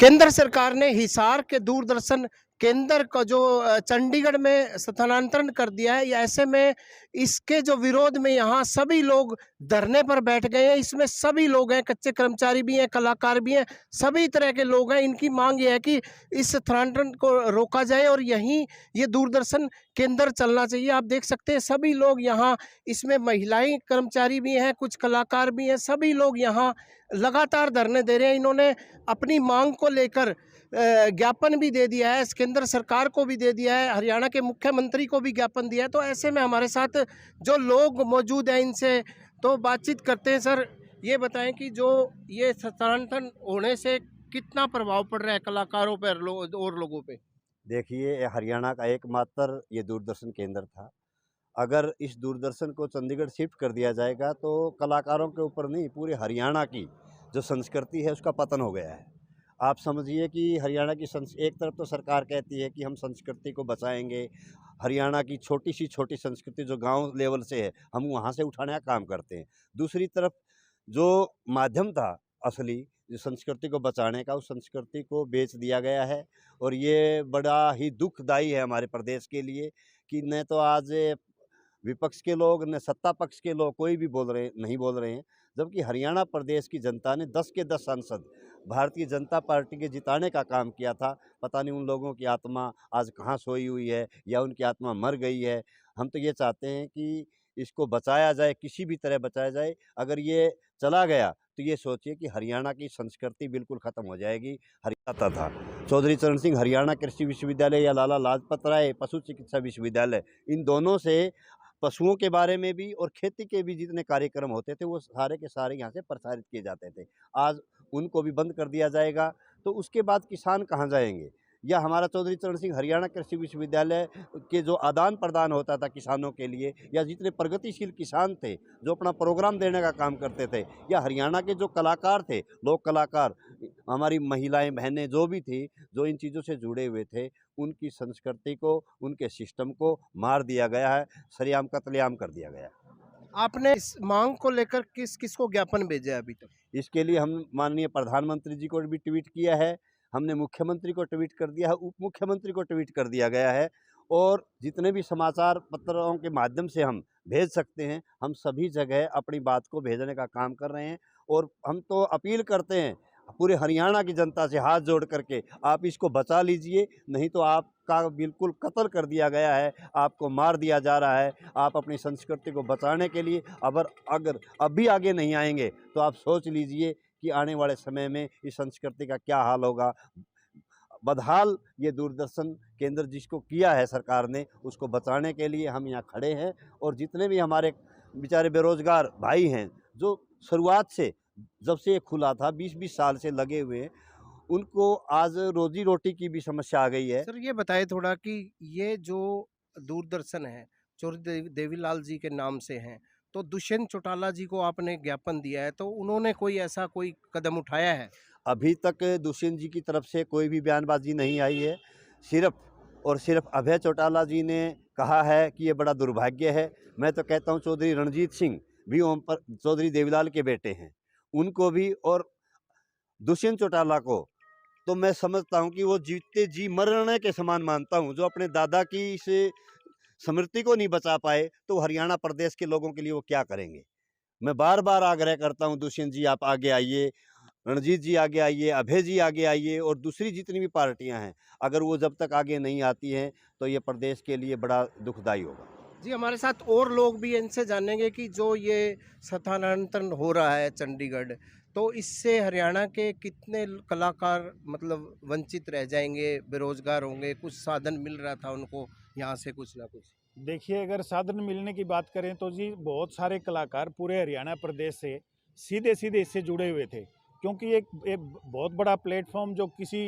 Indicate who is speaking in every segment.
Speaker 1: केंद्र सरकार ने हिसार के दूरदर्शन केंद्र का जो चंडीगढ़ में स्थानांतरण कर दिया है, ऐसे में इसके जो विरोध में यहाँ सभी लोग धरने पर बैठ गए हैं। इसमें सभी लोग हैं, कच्चे कर्मचारी भी हैं, कलाकार भी हैं, सभी तरह के लोग हैं। इनकी मांग ये है कि इस स्थानांतरण को रोका जाए और यहीं ये दूरदर्शन केंद्र चलना चाहिए। आप देख सकते हैं सभी लोग यहाँ, इसमें महिलाएं कर्मचारी भी हैं, कुछ कलाकार भी हैं, सभी लोग यहाँ लगातार धरने दे रहे हैं। इन्होंने अपनी मांग को लेकर ज्ञापन भी दे दिया है, केंद्र सरकार को भी दे दिया है, हरियाणा के मुख्यमंत्री को भी ज्ञापन दिया है। तो ऐसे में हमारे साथ जो लोग मौजूद हैं, इनसे तो बातचीत करते हैं। सर, ये बताएं कि जो ये स्थानांतरण होने से कितना प्रभाव पड़ रहा है कलाकारों पर और लोगों पे?
Speaker 2: देखिए, ये हरियाणा का एकमात्र ये दूरदर्शन केंद्र था। अगर इस दूरदर्शन को चंडीगढ़ शिफ्ट कर दिया जाएगा तो कलाकारों के ऊपर नहीं, पूरे हरियाणा की जो संस्कृति है उसका पतन हो गया है। आप समझिए कि हरियाणा की एक तरफ तो सरकार कहती है कि हम संस्कृति को बचाएंगे, हरियाणा की छोटी संस्कृति जो गांव लेवल से है हम वहां से उठाने का काम करते हैं। दूसरी तरफ जो माध्यम था असली जो संस्कृति को बचाने का, उस संस्कृति को बेच दिया गया है। और ये बड़ा ही दुखदाई है हमारे प्रदेश के लिए कि न तो आज विपक्ष के लोग न सत्ता पक्ष के लोग कोई भी नहीं बोल रहे हैं, जबकि हरियाणा प्रदेश की जनता ने 10 के 10 सांसद भारतीय जनता पार्टी के जिताने का काम किया था। पता नहीं उन लोगों की आत्मा आज कहाँ सोई हुई है या उनकी आत्मा मर गई है। हम तो ये चाहते हैं कि इसको बचाया जाए, किसी भी तरह बचाया जाए। अगर ये चला गया तो ये सोचिए कि हरियाणा की संस्कृति बिल्कुल ख़त्म हो जाएगी। हरियाणा था चौधरी चरण सिंह हरियाणा कृषि विश्वविद्यालय या लाला लाजपत राय पशु चिकित्सा विश्वविद्यालय, इन दोनों से पशुओं के बारे में भी और खेती के भी जितने कार्यक्रम होते थे वो सारे के सारे यहाँ से प्रसारित किए जाते थे। आज उनको भी बंद कर दिया जाएगा तो उसके बाद किसान कहाँ जाएंगे? या हमारा चौधरी चरण सिंह हरियाणा कृषि विश्वविद्यालय के जो आदान प्रदान होता था किसानों के लिए, या जितने प्रगतिशील किसान थे जो अपना प्रोग्राम देने का काम करते थे, या हरियाणा के जो कलाकार थे, लोक कलाकार, हमारी महिलाएं बहनें जो भी थी जो इन चीज़ों से जुड़े हुए थे, उनकी संस्कृति को, उनके सिस्टम को मार दिया गया है, सरेआम कत्लेआम कर दिया गया है।
Speaker 1: आपने इस मांग को लेकर किस किस को ज्ञापन भेजा है अभी तक?
Speaker 2: इसके लिए हम माननीय प्रधानमंत्री जी को भी ट्वीट किया है, हमने मुख्यमंत्री को ट्वीट कर दिया है, उप मुख्यमंत्री को ट्वीट कर दिया गया है, और जितने भी समाचार पत्रों के माध्यम से हम भेज सकते हैं हम सभी जगह अपनी बात को भेजने का काम कर रहे हैं। और हम तो अपील करते हैं पूरे हरियाणा की जनता से हाथ जोड़ करके, आप इसको बचा लीजिए, नहीं तो आपका बिल्कुल कत्ल कर दिया गया है, आपको मार दिया जा रहा है। आप अपनी संस्कृति को बचाने के लिए अगर अभी आगे नहीं आएंगे तो आप सोच लीजिए कि आने वाले समय में इस संस्कृति का क्या हाल होगा। बदहाल ये दूरदर्शन केंद्र जिसको किया है सरकार ने, उसको बचाने के लिए हम यहाँ खड़े हैं। और जितने भी हमारे बेचारे बेरोजगार भाई हैं जो शुरुआत से जब से ये खुला था 20-20 साल से लगे हुए हैं, उनको आज रोजी रोटी की भी समस्या आ गई है।
Speaker 1: सर, ये बताइए थोड़ा कि ये जो दूरदर्शन है चौधरी देवीलाल जी के नाम से हैं, तो दुष्यंत चौटाला जी को आपने ज्ञापन दिया है, तो उन्होंने कोई ऐसा कोई कदम उठाया है?
Speaker 2: अभी तक दुष्यंत जी की तरफ से कोई भी बयानबाजी नहीं आई है। सिर्फ और सिर्फ अभय चौटाला जी ने कहा है कि ये बड़ा दुर्भाग्य है। मैं तो कहता हूँ चौधरी रणजीत सिंह भी चौधरी देवीलाल के बेटे हैं, उनको भी, और दुष्यंत चौटाला को तो मैं समझता हूं कि वो जीते जी मरने के समान मानता हूं। जो अपने दादा की इस स्मृति को नहीं बचा पाए तो हरियाणा प्रदेश के लोगों के लिए वो क्या करेंगे। मैं बार बार आग्रह करता हूं, दुष्यंत जी आप आगे आइए, रणजीत जी आगे आइए, अभय जी आगे आइए, और दूसरी जितनी भी पार्टियां हैं, अगर वो जब तक आगे नहीं आती हैं तो ये प्रदेश के लिए बड़ा दुखदायी होगा।
Speaker 1: जी, हमारे साथ और लोग भी हैं, इनसे जानेंगे कि जो ये स्थानांतरण हो रहा है चंडीगढ़, तो इससे हरियाणा के कितने कलाकार मतलब वंचित रह जाएंगे, बेरोजगार होंगे, कुछ साधन मिल रहा था उनको यहाँ से कुछ ना कुछ?
Speaker 3: देखिए, अगर साधन मिलने की बात करें तो जी बहुत सारे कलाकार पूरे हरियाणा प्रदेश से सीधे सीधे इससे जुड़े हुए थे, क्योंकि एक बहुत बड़ा प्लेटफॉर्म जो किसी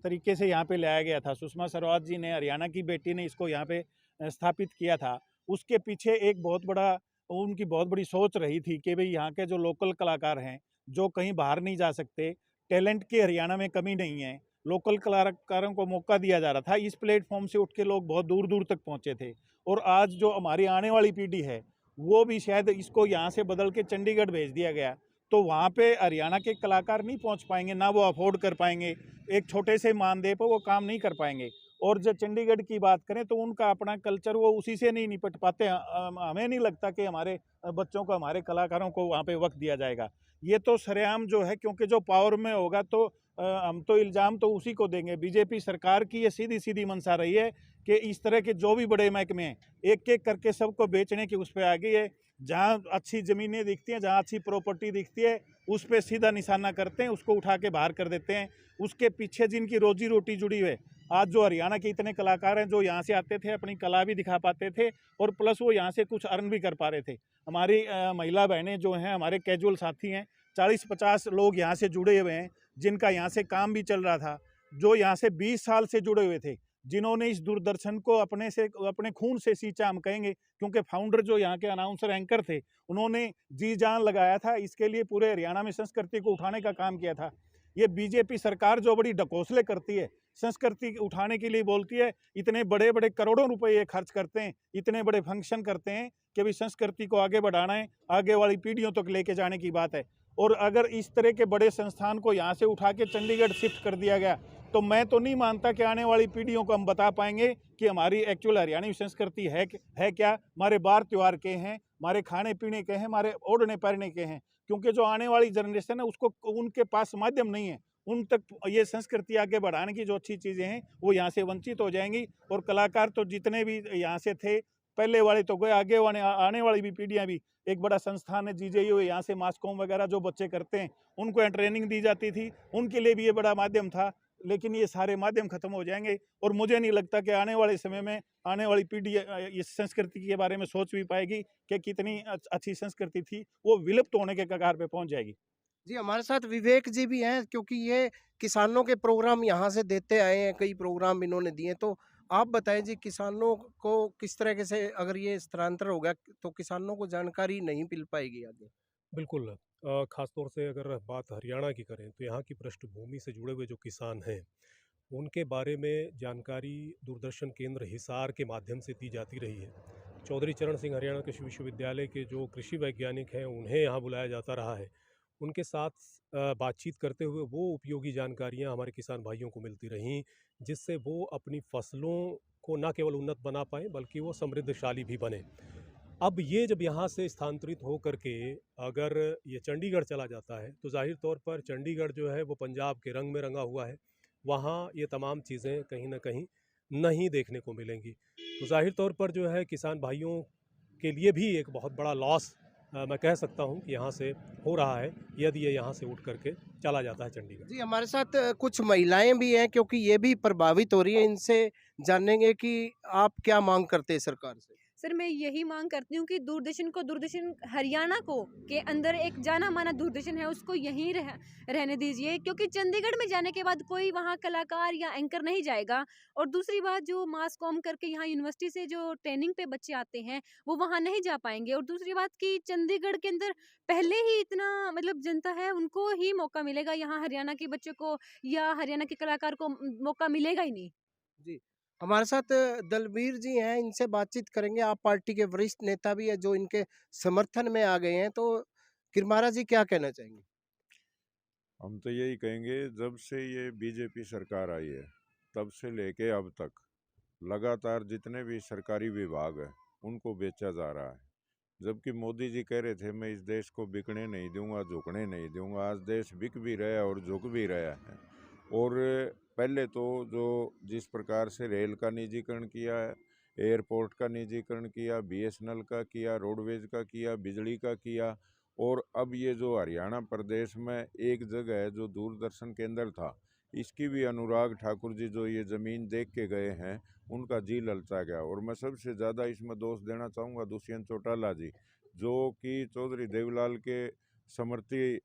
Speaker 3: तरीके से यहाँ पे लाया गया था। सुषमा स्वराज जी ने, हरियाणा की बेटी ने इसको यहाँ पे स्थापित किया था। उसके पीछे एक बहुत बड़ा उनकी बहुत बड़ी सोच रही थी कि भाई यहाँ के जो लोकल कलाकार हैं जो कहीं बाहर नहीं जा सकते, टैलेंट की हरियाणा में कमी नहीं है, लोकल कलाकारों को मौका दिया जा रहा था। इस प्लेटफॉर्म से उठ के लोग बहुत दूर दूर तक पहुँचे थे। और आज जो हमारी आने वाली पीढ़ी है वो भी शायद इसको यहाँ से बदल के चंडीगढ़ भेज दिया गया, तो वहाँ पे हरियाणा के कलाकार नहीं पहुँच पाएंगे, ना वो अफोर्ड कर पाएंगे, एक छोटे से मानदेय पर वो काम नहीं कर पाएंगे। और जो चंडीगढ़ की बात करें तो उनका अपना कल्चर, वो उसी से नहीं निपट पाते। हमें नहीं लगता कि हमारे बच्चों को, हमारे कलाकारों को वहाँ पे वक्त दिया जाएगा। ये तो सरेआम जो है, क्योंकि जो पावर में होगा तो हम तो इल्ज़ाम तो उसी को देंगे। बीजेपी सरकार की ये सीधी सीधी मंशा रही है कि इस तरह के जो भी बड़े महकमे हैं, एक एक करके सबको बेचने की उस पर आ गई है। जहाँ अच्छी ज़मीनें दिखती हैं, जहाँ अच्छी प्रॉपर्टी दिखती है, उस पर सीधा निशाना करते हैं, उसको उठा के बाहर कर देते हैं। उसके पीछे जिनकी रोजी रोटी जुड़ी हुई है, आज जो हरियाणा के इतने कलाकार हैं जो यहाँ से आते थे, अपनी कला भी दिखा पाते थे और प्लस वो यहाँ से कुछ अर्न भी कर पा रहे थे। हमारी महिला बहनें जो हैं, हमारे कैजुअल साथी हैं, 40-50 लोग यहाँ से जुड़े हुए हैं, जिनका यहाँ से काम भी चल रहा था, जो यहाँ से 20 साल से जुड़े हुए थे, जिन्होंने इस दूरदर्शन को अपने खून से सींचा, हम कहेंगे, क्योंकि फाउंडर जो यहाँ के अनाउंसर एंकर थे, उन्होंने जी जान लगाया था इसके लिए, पूरे हरियाणा में संस्कृति को उठाने का काम किया था। ये बीजेपी सरकार जो बड़ी ढकोसले करती है, संस्कृति उठाने के लिए बोलती है, इतने बड़े बड़े करोड़ों रुपए ये खर्च करते हैं, इतने बड़े फंक्शन करते हैं कि भाई संस्कृति को आगे बढ़ाना है, आगे वाली पीढ़ियों तक लेके जाने की बात है। और अगर इस तरह के बड़े संस्थान को यहाँ से उठा के चंडीगढ़ शिफ्ट कर दिया गया, तो मैं तो नहीं मानता कि आने वाली पीढ़ियों को हम बता पाएंगे कि हमारी एक्चुअल हरियाणवी संस्कृति है क्या। हमारे बार त्यौहार के हैं, हमारे खाने पीने के हैं, हमारे ओढ़ने पहनने के हैं, क्योंकि जो आने वाली जनरेशन है उसको, उनके पास माध्यम नहीं है, उन तक ये संस्कृति आगे बढ़ाने की जो अच्छी चीज़ें हैं वो यहाँ से वंचित हो जाएंगी। और कलाकार तो जितने भी यहाँ से थे, पहले वाले तो गए, आगे आने वाली भी पीढ़ियाँ भी, एक बड़ा संस्थान है जीजेयू, यहाँ से मासकॉम वगैरह जो बच्चे करते हैं उनको यहाँ ट्रेनिंग दी जाती थी, उनके लिए भी ये बड़ा माध्यम था। लेकिन ये सारे माध्यम खत्म हो जाएंगे और मुझे नहीं लगता कि आने वाले समय में आने वाली पीढ़ी इस संस्कृति के बारे में सोच भी पाएगी कि कितनी अच्छी संस्कृति थी, वो विलुप्त होने के कगार पे पहुंच जाएगी।
Speaker 1: जी, हमारे साथ विवेक जी भी हैं, क्योंकि ये किसानों के प्रोग्राम यहाँ से देते आए हैं, कई प्रोग्राम इन्होंने दिए। तो आप बताएं जी, किसानों को किस तरह से, अगर ये स्थानांतरण हो गया तो किसानों को जानकारी नहीं मिल पाएगी आगे?
Speaker 4: बिल्कुल। ख़ास तौर से अगर बात हरियाणा की करें तो यहाँ की पृष्ठभूमि से जुड़े हुए जो किसान हैं, उनके बारे में जानकारी दूरदर्शन केंद्र हिसार के माध्यम से दी जाती रही है। चौधरी चरण सिंह हरियाणा कृषि विश्वविद्यालय के जो कृषि वैज्ञानिक हैं, उन्हें यहाँ बुलाया जाता रहा है। उनके साथ बातचीत करते हुए वो उपयोगी जानकारियाँ हमारे किसान भाइयों को मिलती रहीं, जिससे वो अपनी फसलों को न केवल उन्नत बना पाएँ, बल्कि वो समृद्धशाली भी बने। अब ये जब यहाँ से स्थानांतरित हो करके अगर ये चंडीगढ़ चला जाता है, तो ज़ाहिर तौर पर चंडीगढ़ जो है वो पंजाब के रंग में रंगा हुआ है। वहाँ ये तमाम चीज़ें कहीं न कहीं नहीं देखने को मिलेंगी। तो ज़ाहिर तौर पर जो है किसान भाइयों के लिए भी एक बहुत बड़ा लॉस मैं कह सकता हूँ कि यहाँ से हो रहा है, यदि ये यहाँ से उठ करके चला जाता है चंडीगढ़।
Speaker 1: जी, हमारे साथ कुछ महिलाएं भी हैं, क्योंकि ये भी प्रभावित हो रही है। इनसे जानेंगे कि आप क्या मांग करते हैं सरकार से?
Speaker 5: सर, मैं यही मांग करती हूँ कि दूरदर्शन हरियाणा को के अंदर एक जाना माना दूरदर्शन है, उसको यहीं रहने दीजिए, क्योंकि चंडीगढ़ में जाने के बाद कोई वहाँ कलाकार या एंकर नहीं जाएगा। और दूसरी बात, जो मास कॉम करके यहाँ यूनिवर्सिटी से जो ट्रेनिंग पे बच्चे आते हैं, वो वहाँ नहीं जा पाएंगे। और दूसरी बात कि चंडीगढ़ के अंदर पहले ही इतना मतलब जनता है, उनको ही मौका मिलेगा, यहाँ हरियाणा के बच्चों को या हरियाणा के कलाकार को मौका मिलेगा ही नहीं।
Speaker 1: जी, हमारे साथ दलबीर जी हैं, इनसे बातचीत करेंगे। आप पार्टी के वरिष्ठ नेता भी है जो इनके समर्थन में आ गए हैं, तो किरमारा जी क्या कहना चाहेंगे?
Speaker 6: हम तो यही कहेंगे, जब से ये बीजेपी सरकार आई है तब से लेके अब तक लगातार जितने भी सरकारी विभाग हैं उनको बेचा जा रहा है। जबकि मोदी जी कह रहे थे मैं इस देश को बिकने नहीं दूंगा, झुकने नहीं दूंगा। आज देश बिक भी रहा है और झुक भी रहा है। और पहले तो जो जिस प्रकार से रेल का निजीकरण किया है, एयरपोर्ट का निजीकरण किया, बीएसएनएल का किया, रोडवेज का किया, बिजली का किया, और अब ये जो हरियाणा प्रदेश में एक जगह है जो दूरदर्शन केंद्र था, इसकी भी अनुराग ठाकुर जी जो ये ज़मीन देख के गए हैं, उनका जी ललचा गया। और मैं सबसे ज़्यादा इसमें दोष देना चाहूँगा दुष्यंत चौटाला जी, जो कि चौधरी देवीलाल के समर्थी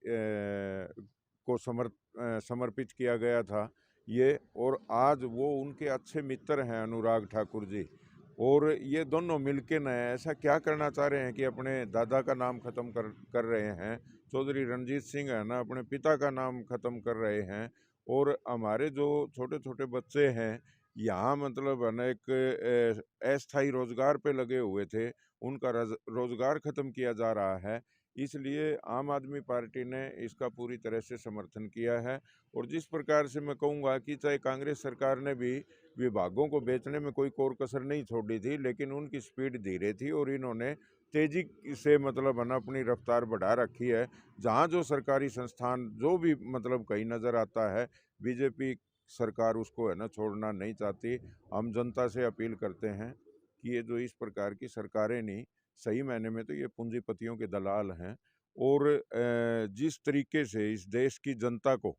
Speaker 6: को समर्पित किया गया था ये, और आज वो उनके अच्छे मित्र हैं अनुराग ठाकुर जी। और ये दोनों मिलके न ऐसा क्या करना चाह रहे हैं कि अपने दादा का नाम ख़त्म कर रहे हैं। चौधरी रणजीत सिंह है ना, अपने पिता का नाम ख़त्म कर रहे हैं। और हमारे जो छोटे छोटे बच्चे हैं यहाँ, मतलब है ना, एक अस्थायी रोजगार पे लगे हुए थे, उनका रोजगार ख़त्म किया जा रहा है। इसलिए आम आदमी पार्टी ने इसका पूरी तरह से समर्थन किया है। और जिस प्रकार से मैं कहूँगा कि चाहे कांग्रेस सरकार ने भी विभागों को बेचने में कोई कोर कसर नहीं छोड़ी थी, लेकिन उनकी स्पीड धीरे थी और इन्होंने तेजी से मतलब है ना अपनी रफ्तार बढ़ा रखी है। जहाँ जो सरकारी संस्थान जो भी मतलब कहीं नज़र आता है, बीजेपी सरकार उसको है ना छोड़ना नहीं चाहती। हम जनता से अपील करते हैं कि ये जो इस प्रकार की सरकारें नहीं, सही मायने में तो ये पूंजीपतियों के दलाल हैं। और जिस तरीके से इस देश की जनता को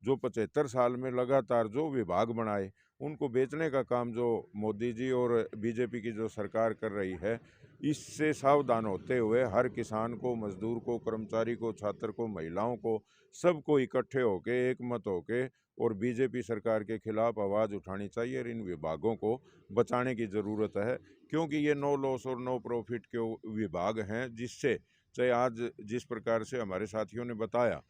Speaker 6: जो 75 साल में लगातार जो विभाग बनाए उनको बेचने का काम जो मोदी जी और बीजेपी की जो सरकार कर रही है, इससे सावधान होते हुए हर किसान को, मजदूर को, कर्मचारी को, छात्र को, महिलाओं को, सबको इकट्ठे होके एकमत होके और बीजेपी सरकार के खिलाफ आवाज़ उठानी चाहिए और इन विभागों को बचाने की ज़रूरत है। क्योंकि ये नो लॉस और नो प्रॉफिट के विभाग हैं, जिससे चाहे आज जिस प्रकार से हमारे साथियों ने बताया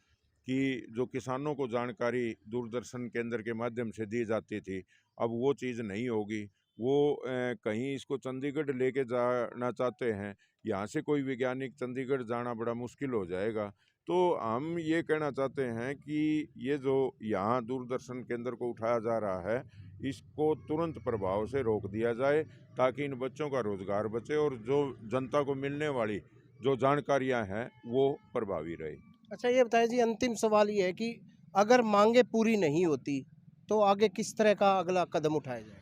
Speaker 6: कि जो किसानों को जानकारी दूरदर्शन केंद्र के माध्यम से दी जाती थी, अब वो चीज़ नहीं होगी। वो कहीं इसको चंडीगढ़ लेके जाना चाहते हैं, यहाँ से कोई वैज्ञानिक चंडीगढ़ जाना बड़ा मुश्किल हो जाएगा। तो हम ये कहना चाहते हैं कि ये जो यहाँ दूरदर्शन केंद्र को उठाया जा रहा है, इसको तुरंत प्रभाव से रोक दिया जाए ताकि इन बच्चों का रोजगार बचे और जो जनता को मिलने वाली जो जानकारियाँ हैं वो प्रभावी रहे।
Speaker 1: अच्छा, ये बताइए जी, अंतिम सवाल ये है कि अगर मांगे पूरी नहीं होती तो आगे किस तरह का अगला कदम उठाया जाए?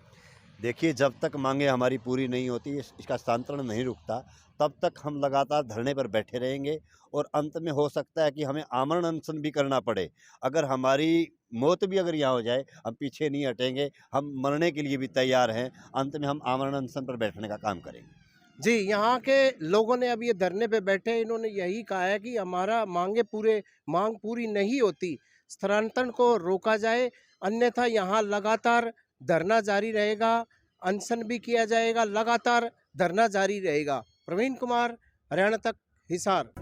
Speaker 2: देखिए, जब तक मांगे हमारी पूरी नहीं होती, इसका हस्तांतरण नहीं रुकता, तब तक हम लगातार धरने पर बैठे रहेंगे और अंत में हो सकता है कि हमें आमरण अनशन भी करना पड़े। अगर हमारी मौत भी अगर यहाँ हो जाए, हम पीछे नहीं हटेंगे, हम मरने के लिए भी तैयार हैं। अंत में हम आमरण अनशन पर बैठने का काम करेंगे।
Speaker 1: जी, यहाँ के लोगों ने अब ये धरने पे बैठे, इन्होंने यही कहा है कि हमारा मांग पूरी नहीं होती, स्थानांतरण को रोका जाए, अन्यथा यहाँ लगातार धरना जारी रहेगा, अनशन भी किया जाएगा, लगातार धरना जारी रहेगा। प्रवीण कुमार, हरियाणा तक, हिसार।